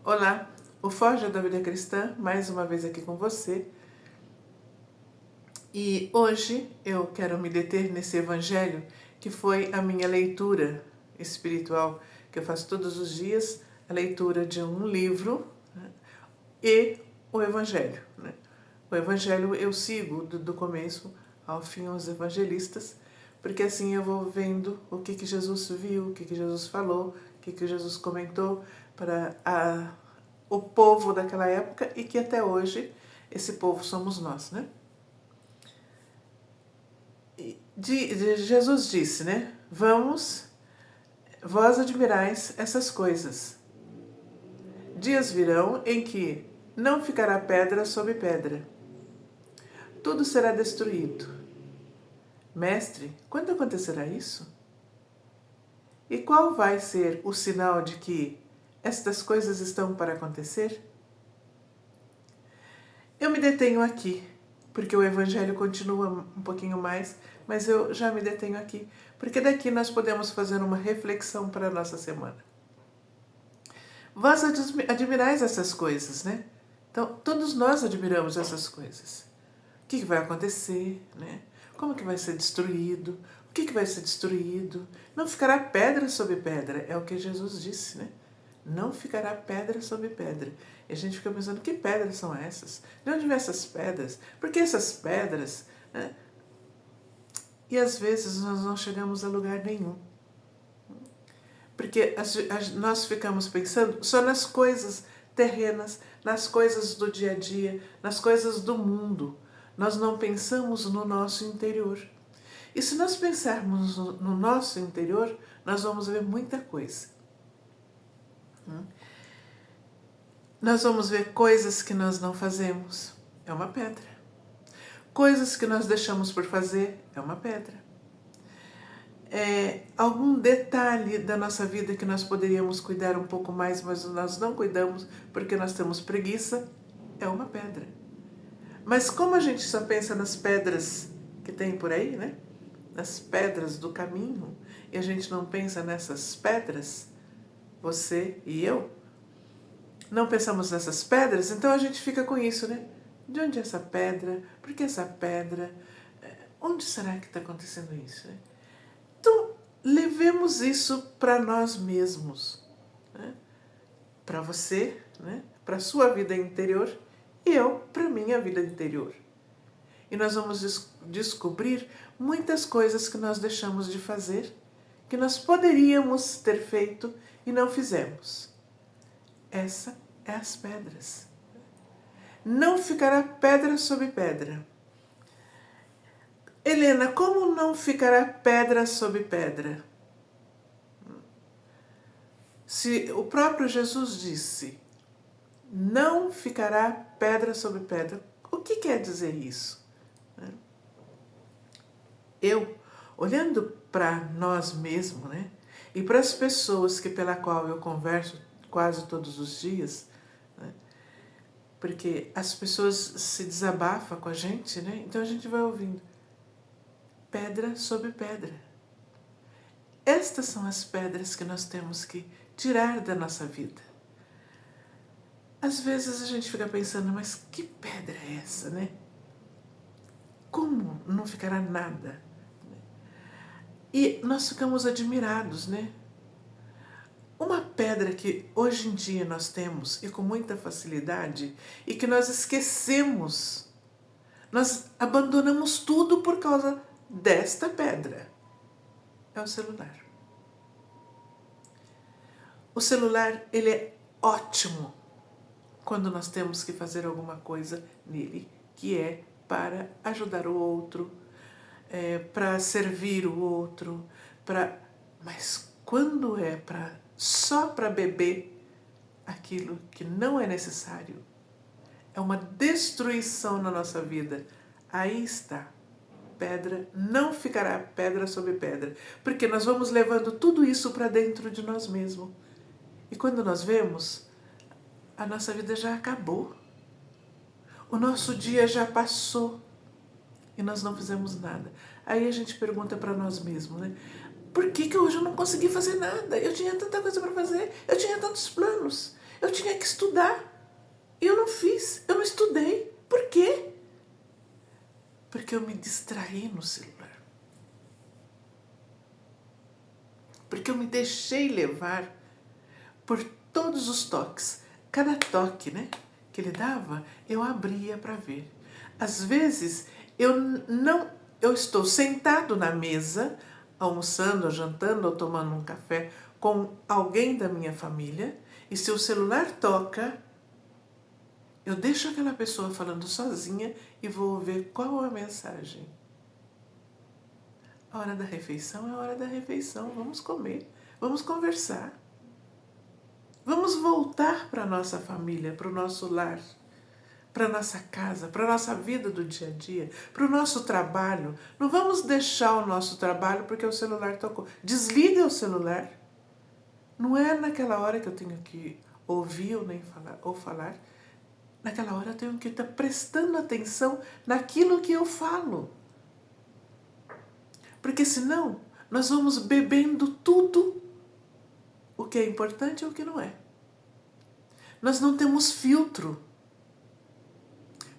Olá, o Forja da Vida Cristã, mais uma vez aqui com você. E hoje eu quero me deter nesse evangelho que foi a minha leitura espiritual, que eu faço todos os dias, a leitura de um livro, né, e o evangelho. Né? O evangelho eu sigo do começo ao fim os evangelistas, porque assim eu vou vendo o que Jesus viu, o que Jesus falou, o que Jesus comentou para o povo daquela época e que até hoje esse povo somos nós, né? Jesus disse, né? Vós admirais essas coisas. Dias virão em que não ficará pedra sobre pedra. Tudo será destruído. Mestre, quando acontecerá isso? E qual vai ser o sinal de que estas coisas estão para acontecer? Eu me detenho aqui, porque o Evangelho continua um pouquinho mais, mas eu já me detenho aqui, porque daqui nós podemos fazer uma reflexão para a nossa semana. Vós admirais essas coisas, né? Então, todos nós admiramos essas coisas. O que vai acontecer, né? Como que vai ser destruído? O que vai ser destruído? Não ficará pedra sobre pedra, é o que Jesus disse, né? Não ficará pedra sobre pedra. E a gente fica pensando, que pedras são essas? De onde vêm essas pedras? Por que essas pedras? Né? E às vezes nós não chegamos a lugar nenhum. Porque nós ficamos pensando só nas coisas terrenas, nas coisas do dia a dia, nas coisas do mundo. Nós não pensamos no nosso interior. E se nós pensarmos no nosso interior, nós vamos ver muita coisa. Nós vamos ver coisas que nós não fazemos, é uma pedra. Coisas que nós deixamos por fazer, é uma pedra. Algum detalhe da nossa vida que nós poderíamos cuidar um pouco mais, mas nós não cuidamos porque nós temos preguiça, é uma pedra. Mas como a gente só pensa nas pedras que tem por aí, né? Nas pedras do caminho, e a gente não pensa nessas pedras, você e eu, não pensamos nessas pedras, então a gente fica com isso, né? De onde é essa pedra? Por que essa pedra? Onde será que está acontecendo isso? Né? Então, levemos isso para nós mesmos. Né? Para você, né? Para a sua vida interior, e eu para a minha vida interior. E nós vamos descobrir muitas coisas que nós deixamos de fazer, que nós poderíamos ter feito e não fizemos. Essa é as pedras. Não ficará pedra sobre pedra. Helena, como não ficará pedra sobre pedra? Se o próprio Jesus disse, não ficará pedra sobre pedra, o que quer dizer isso? Eu, olhando para nós mesmos, né, e para as pessoas pela qual eu converso quase todos os dias, né, porque as pessoas se desabafam com a gente, né, então a gente vai ouvindo pedra sobre pedra. Estas são as pedras que nós temos que tirar da nossa vida. Às vezes a gente fica pensando, mas que pedra é essa, né? Como não ficará nada? E nós ficamos admirados, né? Uma pedra que hoje em dia nós temos e com muita facilidade e que nós esquecemos, nós abandonamos tudo por causa desta pedra, é o celular. O celular, ele é ótimo quando nós temos que fazer alguma coisa nele, que é para ajudar o outro, para servir o outro, mas quando é só para beber aquilo que não é necessário, é uma destruição na nossa vida. Aí está, pedra, não ficará pedra sobre pedra, porque nós vamos levando tudo isso para dentro de nós mesmos. E quando nós vemos, a nossa vida já acabou. O nosso dia já passou e nós não fizemos nada. Aí a gente pergunta para nós mesmos, né? Por que hoje eu não consegui fazer nada? Eu tinha tanta coisa para fazer, eu tinha tantos planos, Eu tinha que estudar. E eu não fiz, eu não estudei. Por quê? Porque eu me distraí no celular. Porque eu me deixei levar por todos os toques. Cada toque, né, que ele dava, eu abria para ver. Às vezes, eu estou sentado na mesa, almoçando, ou jantando, ou tomando um café com alguém da minha família, e se o celular toca, eu deixo aquela pessoa falando sozinha e vou ver qual é a mensagem. A hora da refeição é a hora da refeição. Vamos comer, vamos conversar. Vamos voltar para a nossa família, para o nosso lar, para a nossa casa, para a nossa vida do dia a dia, para o nosso trabalho. Não vamos deixar o nosso trabalho porque o celular tocou. Desliga o celular. Não é naquela hora que eu tenho que ouvir ou falar. Naquela hora eu tenho que estar prestando atenção naquilo que eu falo. Porque senão nós vamos bebendo tudo o que é importante e o que não é. Nós não temos filtro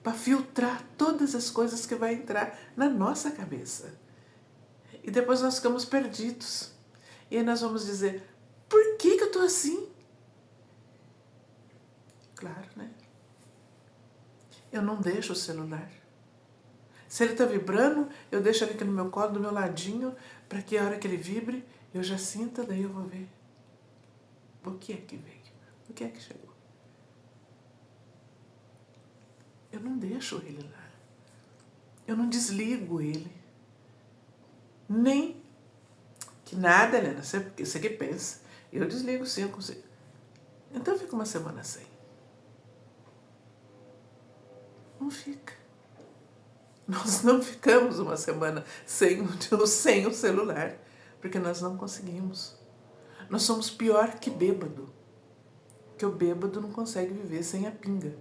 para filtrar todas as coisas que vai entrar na nossa cabeça. E depois nós ficamos perdidos. E aí nós vamos dizer, por que eu estou assim? Claro, né? Eu não deixo o celular. Se ele está vibrando, eu deixo ele aqui no meu colo, do meu ladinho, para que a hora que ele vibre, eu já sinta, daí eu vou ver. O que é que veio? O que é que chegou? Eu não deixo ele lá. Eu não desligo ele. Nem que nada, Helena, você que pensa. Eu desligo 5. Então eu fico uma semana sem. Não fica. Nós não ficamos uma semana sem o celular, porque nós não conseguimos. Nós somos pior que bêbado. Que o bêbado não consegue viver sem a pinga.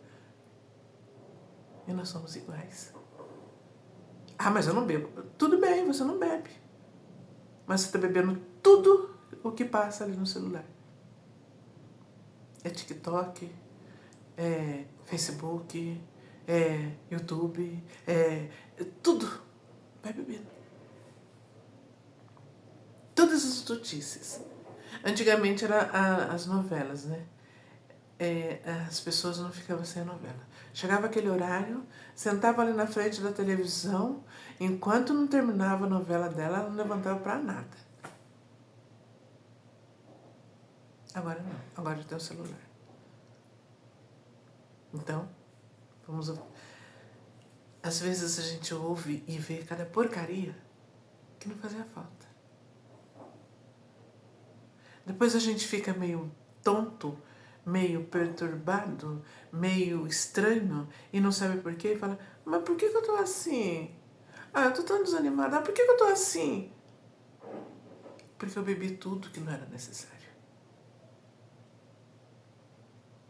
E nós somos iguais. Ah, mas eu não bebo. Tudo bem, você não bebe. Mas você está bebendo tudo o que passa ali no celular. É TikTok, é Facebook, é YouTube, é tudo. Vai bebendo. Todas as notícias. Antigamente eram as novelas, né? As pessoas não ficavam sem a novela. Chegava aquele horário, sentava ali na frente da televisão, enquanto não terminava a novela dela, ela não levantava para nada. Agora não, agora tem o celular. Então, às vezes a gente ouve e vê cada porcaria que não fazia falta. Depois a gente fica meio tonto, meio perturbado, meio estranho e não sabe por quê e fala, mas por que eu tô assim? Ah, eu tô tão desanimada. Ah, por que eu tô assim? Porque eu bebi tudo que não era necessário.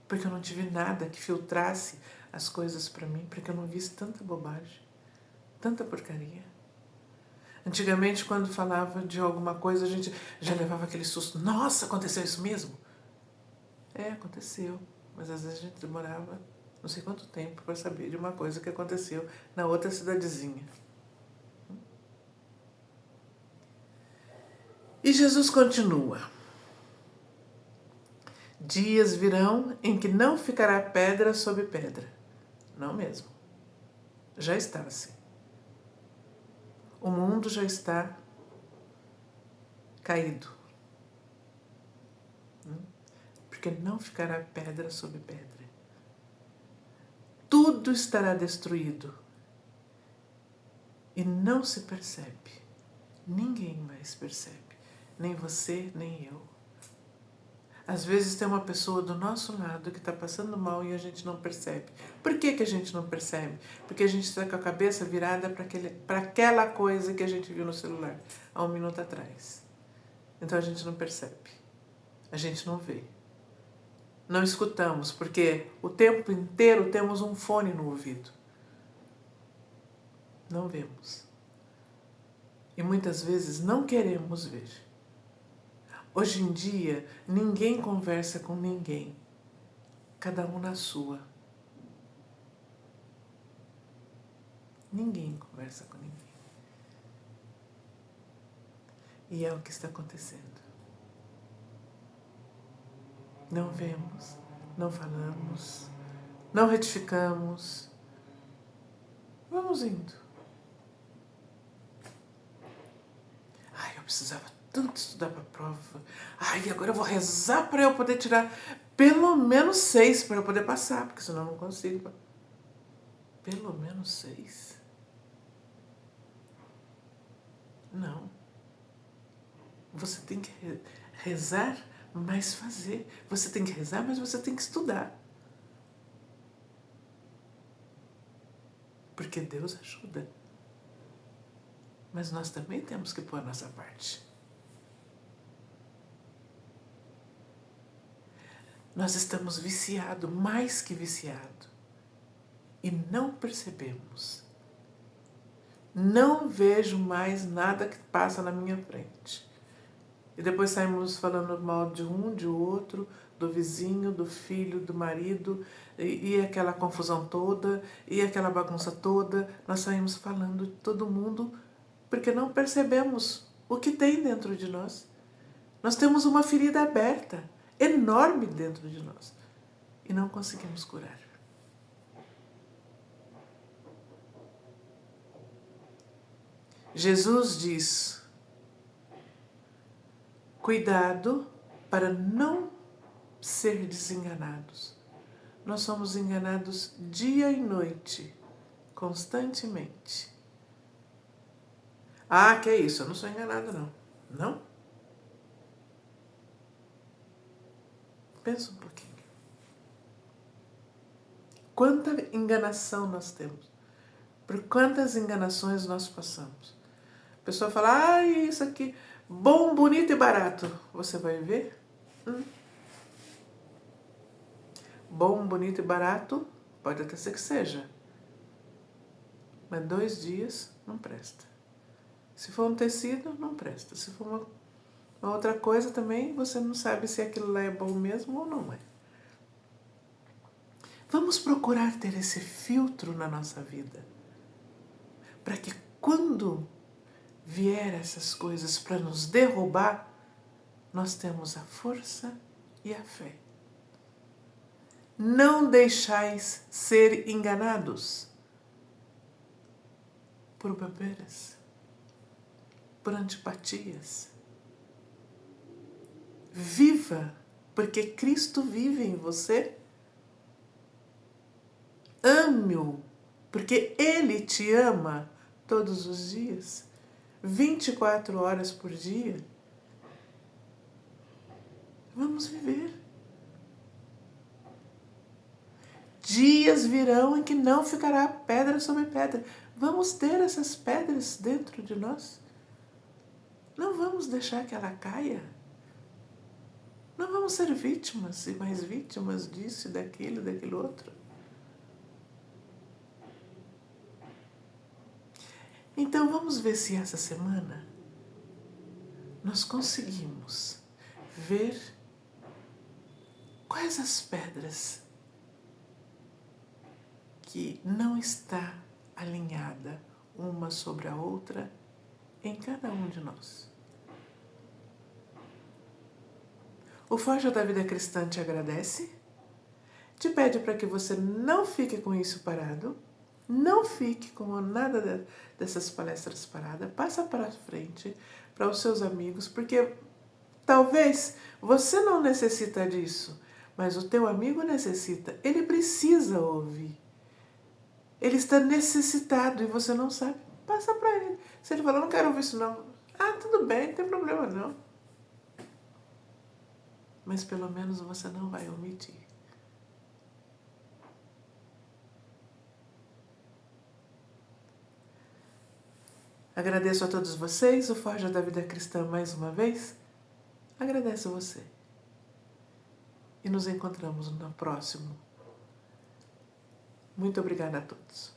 Porque eu não tive nada que filtrasse as coisas para mim, porque eu não visse tanta bobagem, tanta porcaria. Antigamente, quando falava de alguma coisa, a gente já levava aquele susto. Nossa, aconteceu isso mesmo? Aconteceu. Mas às vezes a gente demorava não sei quanto tempo para saber de uma coisa que aconteceu na outra cidadezinha. E Jesus continua. Dias virão em que não ficará pedra sobre pedra. Não mesmo. Já está assim. O mundo já está caído. Porque não ficará pedra sobre pedra. Tudo estará destruído. E não se percebe. Ninguém mais percebe. Nem você, nem eu. Às vezes tem uma pessoa do nosso lado que está passando mal e a gente não percebe. Por que a gente não percebe? Porque a gente está com a cabeça virada para aquela coisa que a gente viu no celular há um minuto atrás. Então a gente não percebe. A gente não vê. Não escutamos, porque o tempo inteiro temos um fone no ouvido. Não vemos. E muitas vezes não queremos ver. Hoje em dia, ninguém conversa com ninguém cada um na sua. Ninguém conversa com ninguém. E é o que está acontecendo. Não vemos, não falamos, não retificamos. Vamos indo. Ai, eu precisava tanto estudar para a prova. Ai, agora eu vou rezar para eu poder tirar pelo menos 6 para eu poder passar, porque senão eu não consigo. Pelo menos 6? Não. Você tem que rezar, mas fazer. Você tem que rezar, mas você tem que estudar. Porque Deus ajuda. Mas nós também temos que pôr a nossa parte. Nós estamos viciados, mais que viciados. E não percebemos. Não vejo mais nada que passa na minha frente. E depois saímos falando mal de um, de outro, do vizinho, do filho, do marido, e aquela confusão toda, e aquela bagunça toda. Nós saímos falando de todo mundo porque não percebemos o que tem dentro de nós. Nós temos uma ferida aberta, enorme dentro de nós, e não conseguimos curar. Jesus diz: cuidado para não ser desenganados. Nós somos enganados dia e noite, constantemente. Ah, que é isso? Eu não sou enganada, não. Não? Pensa um pouquinho. Quanta enganação nós temos. Por quantas enganações nós passamos. A pessoa fala, ah, isso aqui, bom, bonito e barato. Você vai ver? Bom, bonito e barato, pode até ser que seja. Mas 2 dias, não presta. Se for um tecido, não presta. Se for uma outra coisa também, você não sabe se aquilo lá é bom mesmo ou não é. Vamos procurar ter esse filtro na nossa vida. Para que quando vier essas coisas para nos derrubar, nós temos a força e a fé. Não deixais ser enganados por bobeiras, por antipatias. Viva, porque Cristo vive em você. Ame-o, porque Ele te ama todos os dias, 24 horas por dia. Vamos viver. Dias virão em que não ficará pedra sobre pedra. Vamos ter essas pedras dentro de nós. Não vamos deixar que ela caia. Não vamos ser vítimas e mais vítimas disso, daquilo outro. Então vamos ver se essa semana nós conseguimos ver quais as pedras que não está alinhada uma sobre a outra em cada um de nós. O Forja da Vida Cristã te agradece, te pede para que você não fique com isso parado, não fique com nada dessas palestras paradas, passa para frente, para os seus amigos, porque talvez você não necessita disso, mas o teu amigo necessita, ele precisa ouvir. Ele está necessitado e você não sabe, passa para ele. Se ele falar, não quero ouvir isso não, tudo bem, não tem problema não. Mas pelo menos você não vai omitir. Agradeço a todos vocês, o Forja da Vida Cristã mais uma vez. Agradeço você. E nos encontramos no próximo. Muito obrigada a todos.